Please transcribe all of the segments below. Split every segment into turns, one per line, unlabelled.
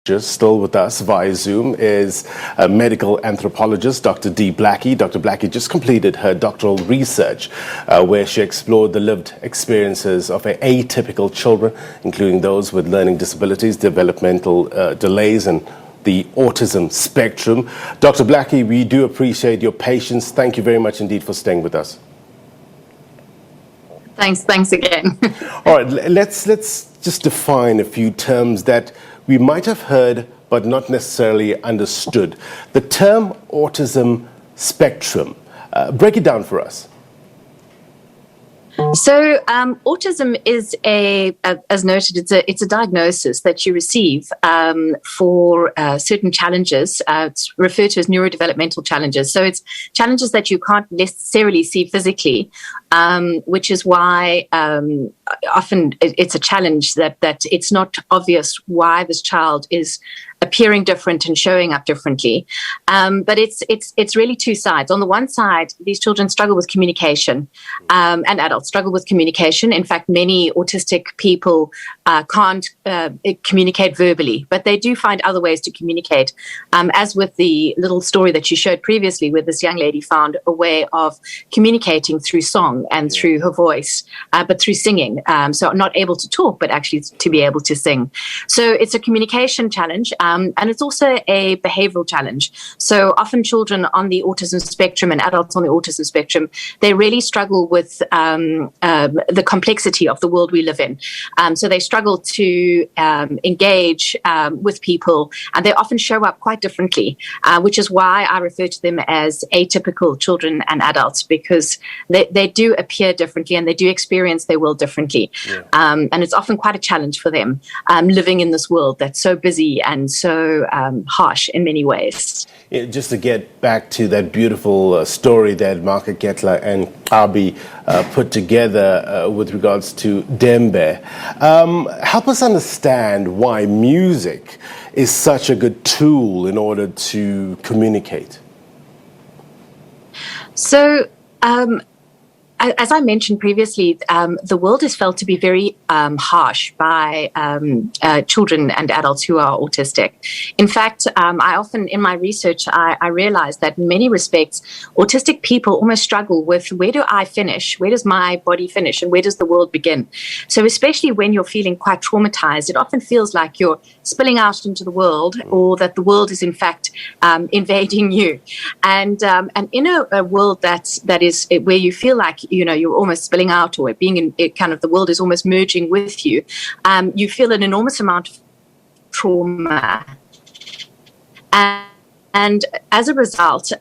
Still with us via Zoom is medical anthropologist Dr. Dee Blackie. Dr. Blackie just completed her doctoral research where she explored the lived experiences of atypical children, including those with learning disabilities, developmental delays, and the autism spectrum. Dr. Blackie, we do appreciate your patience. Thank you very much indeed for staying with us.
Thanks again.
All right, let's just define a few terms that we might have heard but not necessarily understood. The term autism spectrum, break it down for us.
So autism is as noted, it's a diagnosis that you receive for certain challenges. It's referred to as neurodevelopmental challenges. So it's challenges that you can't necessarily see physically, which is why often it's a challenge that it's not obvious why this child is appearing different and showing up differently. But it's really two sides. On the one side, these children struggle with communication, and adults struggle with communication. In fact, many autistic people can't communicate verbally, but they do find other ways to communicate. As with the little story that you showed previously, where this young lady found a way of communicating through song and through her voice, but through singing. So not able to talk, but actually to be able to sing. So it's a communication challenge. And it's also a behavioral challenge. So often children on the autism spectrum and adults on the autism spectrum, they really struggle with the complexity of the world we live in. So they struggle to engage with people, and they often show up quite differently, which is why I refer to them as atypical children and adults, because they do appear differently and they do experience their world differently. Yeah. And it's often quite a challenge for them living in this world that's so busy and so harsh in many ways.
Yeah, just to get back to that beautiful story that Marka Getler and Abi put together with regards to Dembe, help us understand why music is such a good tool in order to communicate.
So, as I mentioned previously, the world is felt to be very harsh by children and adults who are autistic. In fact, I often, in my research, I realized that in many respects, autistic people almost struggle with where do I finish? Where does my body finish? And where does the world begin? So especially when you're feeling quite traumatized, it often feels like you're spilling out into the world, or that the world is in fact invading you. And in a world that is where you feel like you're almost spilling out, or being in it, kind of the world is almost merging with you, you feel an enormous amount of trauma. And as a result,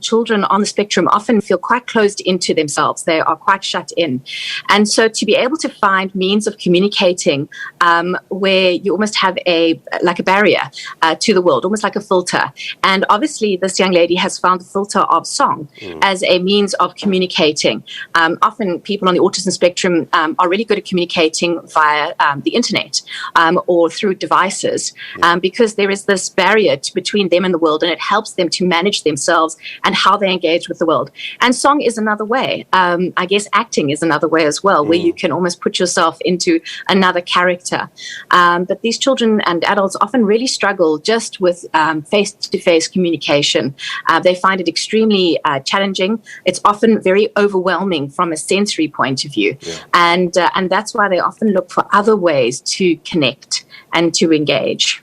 children on the spectrum often feel quite closed into themselves. They are quite shut in. And so to be able to find means of communicating where you almost have a barrier to the world, almost like a filter. And obviously this young lady has found the filter of song as a means of communicating. Often people on the autism spectrum are really good at communicating via the internet or through devices because there is this barrier between them and the world, and it helps them to manage themselves and how they engage with the world. And song is another way. I guess acting is another way as well, where you can almost put yourself into another character. But these children and adults often really struggle just with face-to-face communication. They find it extremely challenging. It's often very overwhelming from a sensory point of view. Yeah. And that's why they often look for other ways to connect and to engage.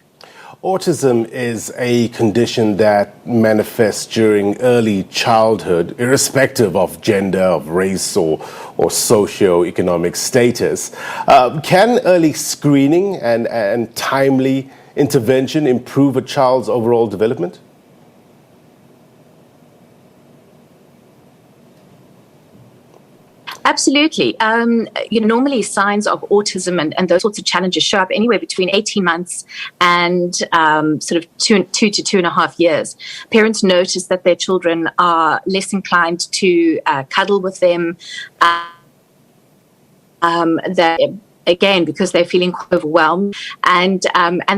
Autism is a condition that manifests during early childhood, irrespective of gender, of race, or socio-economic status. Can early screening and timely intervention improve a child's overall development?
Absolutely. Normally signs of autism and those sorts of challenges show up anywhere between 18 months and sort of two to 2.5 years. Parents notice that their children are less inclined to cuddle with them, again, because they're feeling overwhelmed, and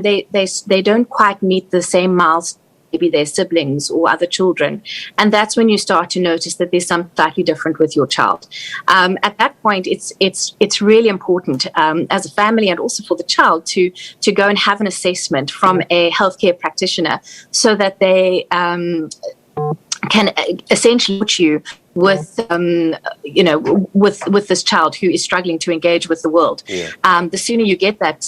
they don't quite meet the same milestones maybe their siblings or other children. And that's when you start to notice that there's something slightly different with your child. At that point, it's really important as a family and also for the child to go and have an assessment from a healthcare practitioner so that they can essentially put you with, with this child who is struggling to engage with the world. Yeah. The sooner you get that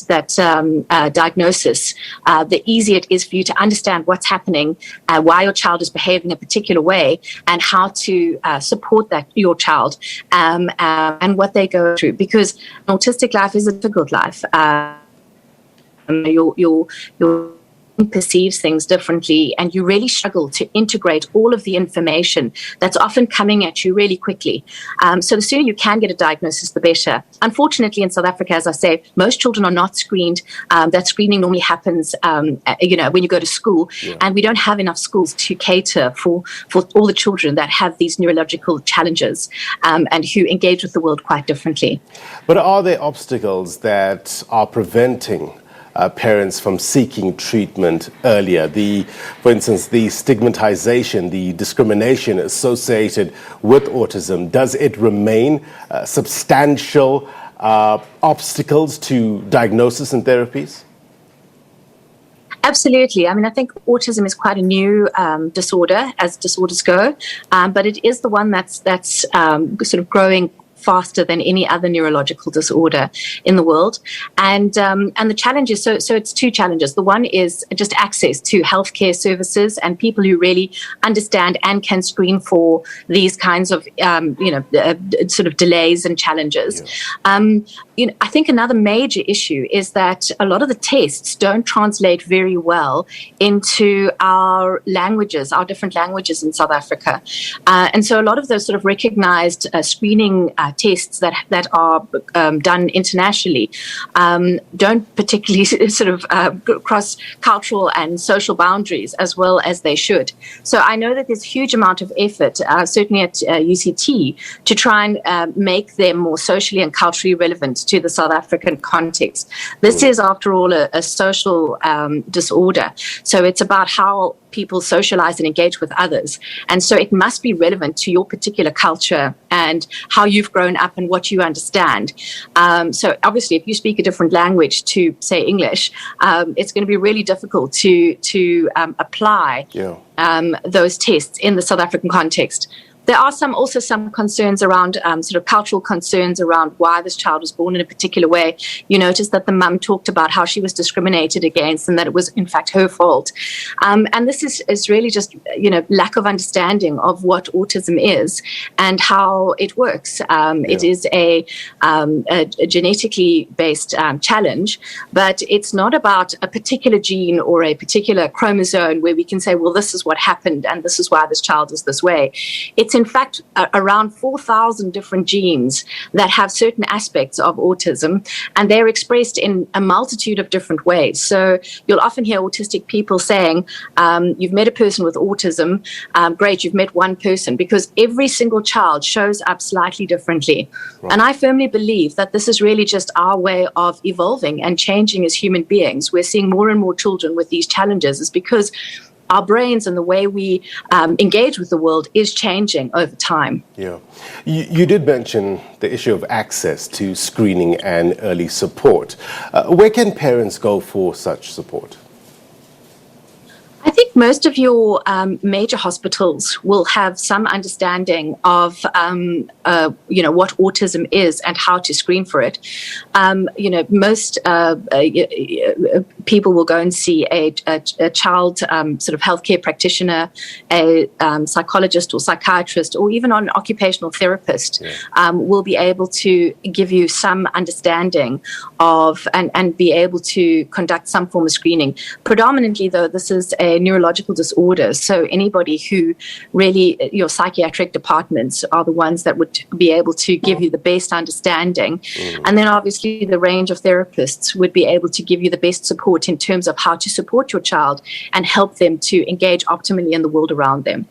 diagnosis, the easier it is for you to understand what's happening, why your child is behaving a particular way, and how to support your child and what they go through. Because an autistic life is a difficult life. Your perceives things differently, and you really struggle to integrate all of the information that's often coming at you really quickly. So the sooner you can get a diagnosis, the better. Unfortunately, in South Africa, as I say, most children are not screened. That screening normally happens, when you go to school, and we don't have enough schools to cater for all the children that have these neurological challenges and who engage with the world quite differently.
But are there obstacles that are preventing parents from seeking treatment earlier? For instance, the stigmatization, the discrimination associated with autism, does it remain substantial obstacles to diagnosis and therapies?
Absolutely. I mean, I think autism is quite a new disorder as disorders go, but it is the one that's sort of growing faster than any other neurological disorder in the world. And the challenge is, so it's two challenges. The one is just access to healthcare services and people who really understand and can screen for these kinds of, sort of delays and challenges. Yeah. I think another major issue is that a lot of the tests don't translate very well into our languages, our different languages in South Africa. And so a lot of those sort of recognized screening tests that are done internationally don't particularly sort of cross cultural and social boundaries as well as they should. So I know that there's a huge amount of effort, certainly at UCT, to try and make them more socially and culturally relevant to the South African context. This is, after all, a social disorder. So it's about how people socialize and engage with others. And so it must be relevant to your particular culture and how you've grown up and what you understand. So obviously, if you speak a different language to, say, English, it's going to be really difficult to apply those tests in the South African context. There are also some concerns around sort of cultural concerns around why this child was born in a particular way. You notice that the mum talked about how she was discriminated against and that it was in fact her fault. And this is really just, lack of understanding of what autism is and how it works. It is a genetically based challenge, but it's not about a particular gene or a particular chromosome where we can say, well, this is what happened and this is why this child is this way. It's in fact around 4,000 different genes that have certain aspects of autism, and they're expressed in a multitude of different ways. So you'll often hear autistic people saying, you've met a person with autism, great, you've met one person, because every single child shows up slightly differently. Right. And I firmly believe that this is really just our way of evolving and changing as human beings. We're seeing more and more children with these challenges is because our brains and the way we engage with the world is changing over time. Yeah.
You did mention the issue of access to screening and early support. Where can parents go for such support?
I think most of your major hospitals will have some understanding of, what autism is and how to screen for it. Most people will go and see a child sort of healthcare practitioner, a psychologist or psychiatrist, or even an occupational therapist will be able to give you some understanding of and be able to conduct some form of screening. Predominantly, though, this is a neurological disorder. So anybody who really, your psychiatric departments are the ones that would be able to give you the best understanding. And then obviously the range of therapists would be able to give you the best support in terms of how to support your child and help them to engage optimally in the world around them.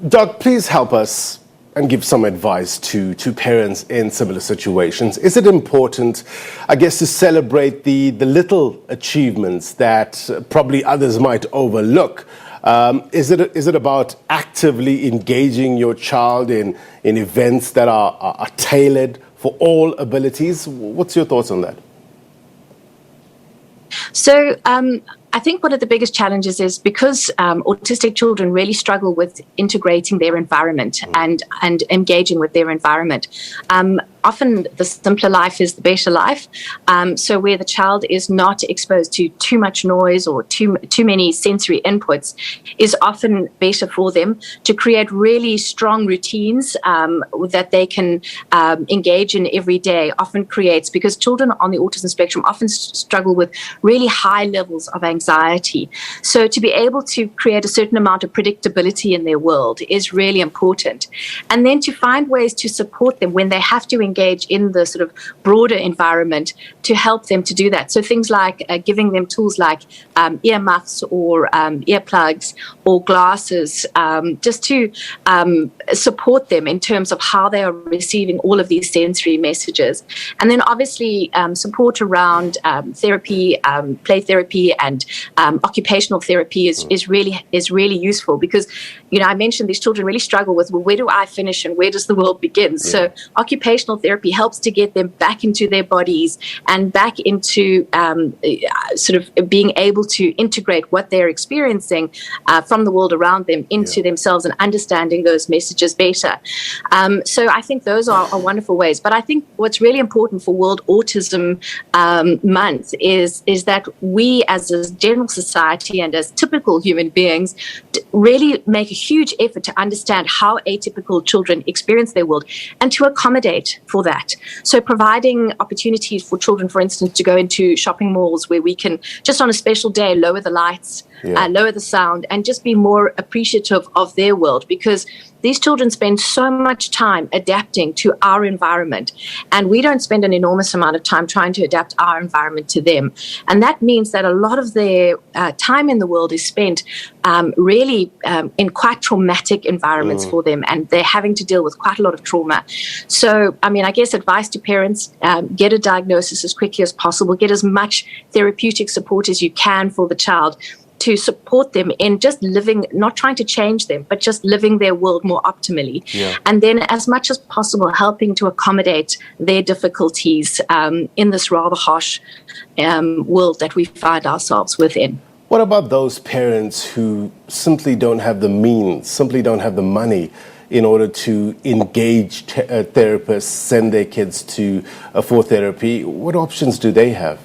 Doc, please help us and give some advice to parents in similar situations. Is it important, I guess, to celebrate the little achievements that probably others might overlook? Is it about actively engaging your child in events that are tailored for all abilities? What's your thoughts on that?
So I think one of the biggest challenges is because autistic children really struggle with integrating their environment and engaging with their environment. Often the simpler life is the better life. So where the child is not exposed to too much noise or too many sensory inputs is often better for them. To create really strong routines that they can engage in every day often creates, because children on the autism spectrum often struggle with really high levels of anxiety. So to be able to create a certain amount of predictability in their world is really important. And then to find ways to support them when they have to engage in the sort of broader environment to help them to do that. So things like giving them tools like ear muffs or earplugs or glasses, just to support them in terms of how they are receiving all of these sensory messages. And then obviously support around therapy, play therapy and occupational therapy is really useful, because, you know, I mentioned these children really struggle with, well, where do I finish and where does the world begin? Yeah. So occupational therapy helps to get them back into their bodies and back into sort of being able to integrate what they're experiencing from the world around them into themselves and understanding those messages better. So I think those are wonderful ways. But I think what's really important for World Autism Month is that we as a general society and as typical human beings really make a huge effort to understand how atypical children experience their world and to accommodate for that. So providing opportunities for children, for instance, to go into shopping malls where we can just on a special day lower the lights, lower the sound, and just be more appreciative of their world, because these children spend so much time adapting to our environment, and we don't spend an enormous amount of time trying to adapt our environment to them. And that means that a lot of their time in the world is spent really in quite traumatic environments for them, and they're having to deal with quite a lot of trauma. So, I mean, I guess advice to parents, get a diagnosis as quickly as possible, get as much therapeutic support as you can for the child, to support them in just living, not trying to change them, but just living their world more optimally. Yeah. And then as much as possible, helping to accommodate their difficulties in this rather harsh world that we find ourselves within.
What about those parents who simply don't have the means, simply don't have the money in order to engage therapists, send their kids to for therapy? What options do they have?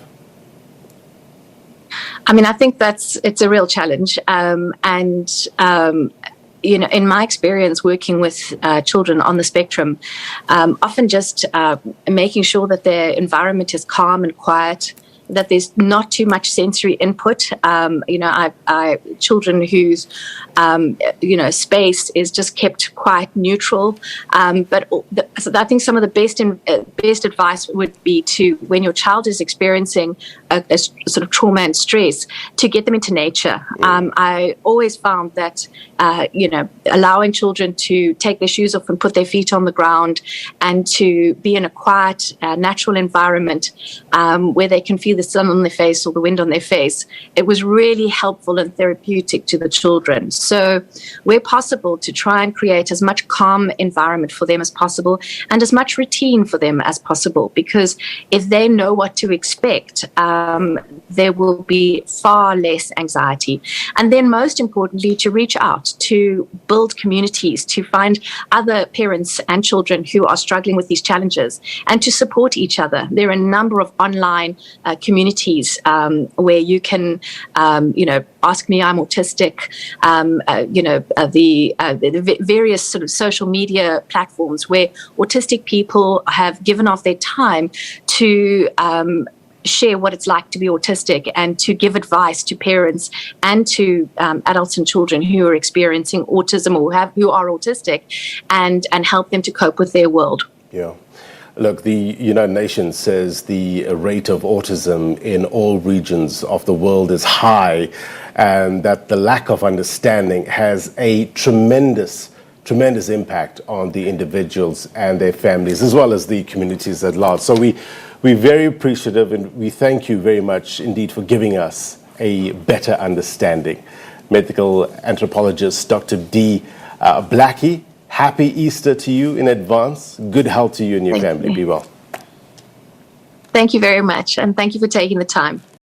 I mean, I think it's a real challenge. You know, in my experience working with children on the spectrum, often just making sure that their environment is calm and quiet, that there's not too much sensory input. You know, children whose space is just kept quite neutral. So I think some of the best advice would be to, when your child is experiencing a sort of trauma and stress, to get them into nature. I always found that allowing children to take their shoes off and put their feet on the ground and to be in a quiet, natural environment where they can feel the sun on their face or the wind on their face, it was really helpful and therapeutic to the children. So where possible, to try and create as much calm environment for them as possible and as much routine for them as possible, because if they know what to expect, there will be far less anxiety. And then most importantly, to reach out, to build communities, to find other parents and children who are struggling with these challenges and to support each other. There are a number of online communities where you can, ask me, I'm autistic, the various sort of social media platforms where autistic people have given off their time to share what it's like to be autistic and to give advice to parents and to adults and children who are experiencing autism or who are autistic, and help them to cope with their world.
Yeah. Look, the United Nations says the rate of autism in all regions of the world is high, and that the lack of understanding has a tremendous tremendous impact on the individuals and their families, as well as the communities at large. So we're very appreciative, and we thank you very much indeed for giving us a better understanding. Medical anthropologist Dr. Dee Blackie, happy Easter to you in advance. Good health to you and your family. Be well.
Thank you very much, and thank you for taking the time.